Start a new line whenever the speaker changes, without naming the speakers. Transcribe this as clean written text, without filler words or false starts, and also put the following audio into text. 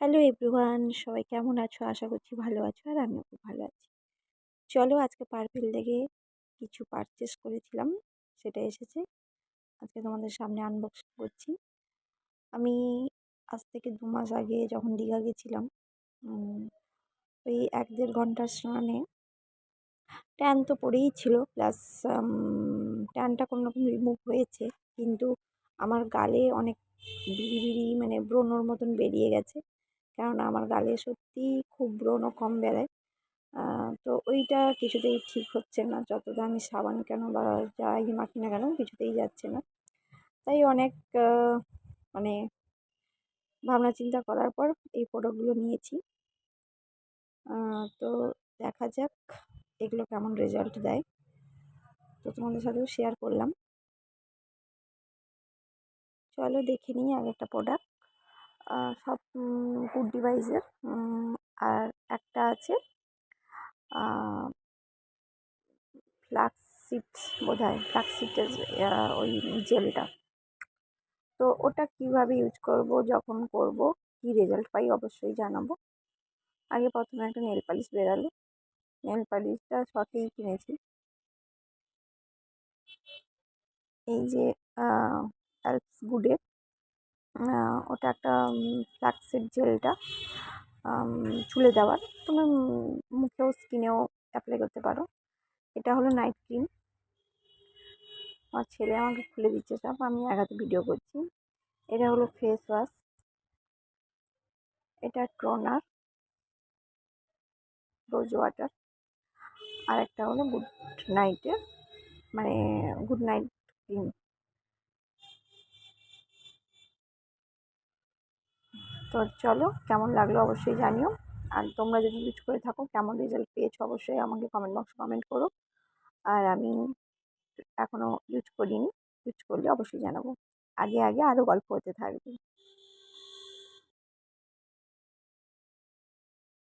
Hello everyone, সবাই কেমন আছো? আশা করছি ভালো আছো আর আমিও খুব ভালো আছি। চলো আজকে পার্পেল থেকে কিছু পারচেস করেছিলাম, সেটা এসেছে। আজকে তোমাদের সামনে আনবক্সিং করছি। আমি আজ থেকে ২ মাস আগে যখন দীঘা গেছিলাম, উম ওই ১-১.৫ ঘন্টার স্নানে ট্যান তো পড়েই ছিল, প্লাস ট্যানটা কোনোরকম রিমুভ হয়েছে। কিন্তু আমার গালে অনেক বিড়ি, বিড়ি মানে ব্রণর মতন বেরিয়ে গেছে। কেননা আমার গালে সত্যিই খুব ব্রণ কম বেরায়। তো ওইটা কিছুতেই ঠিক হচ্ছে না। যত দামি সাবান কেন বা যাই মাখি না কেন কিছুতেই যাচ্ছে না। তাই অনেক আ মানে ভাবনা চিন্তা করার পর এই প্রোডাক্টগুলো নিয়েছি। তো দেখা যাক এগুলো কেমন রেজাল্ট দেয়। তো তোমাদের সাথেও শেয়ার করলাম। চলো দেখে নিই আরেকটা প্রোডাক্ট। সব গুড ডিভাইসের। আর একটা আছে আ ফ্লাক্সসিড বোধহয়, ফ্লাক্সসিডের ওই জেলটা। তো ওটা কিভাবে ইউজ করব, যখন করব কি রেজাল্ট পাই অবশ্যই জানাবো। আগে প্রথমে একটা নেল পালিশ বেরালো। নেল পালিশটা শখেই কিনেছি। এই যে অ্যালপস গুডের ওটা একটা ফ্লাক্সিড জেলটা চুলে দেওয়ার। তুমি মুখেও স্কিনেও অ্যাপ্লাই করতে পারো। এটা হলো নাইট ক্রিম। আমার ছেলে আমাকে খুলে দিচ্ছে সব, আমি এক হাতে ভিডিও করছি। এটা হলো ফেস ওয়াশ। এটা টোনার, রোজ ওয়াটার। আর একটা হলো গুড নাইটের মানে গুড নাইট ক্রিম। তো চলো কেমন লাগলো অবশ্যই জানিও। আর তোমরা যদি ইউজ করে থাকো কেমন রেজাল্ট পেয়েছো অবশ্যই আমাকে কমেন্ট বক্সে কমেন্ট করো। আর আমি এখনও ইউজ করিনি, ইউজ করলে অবশ্যই জানাবো। আগে আগে আরও গল্প হতে থাকবে।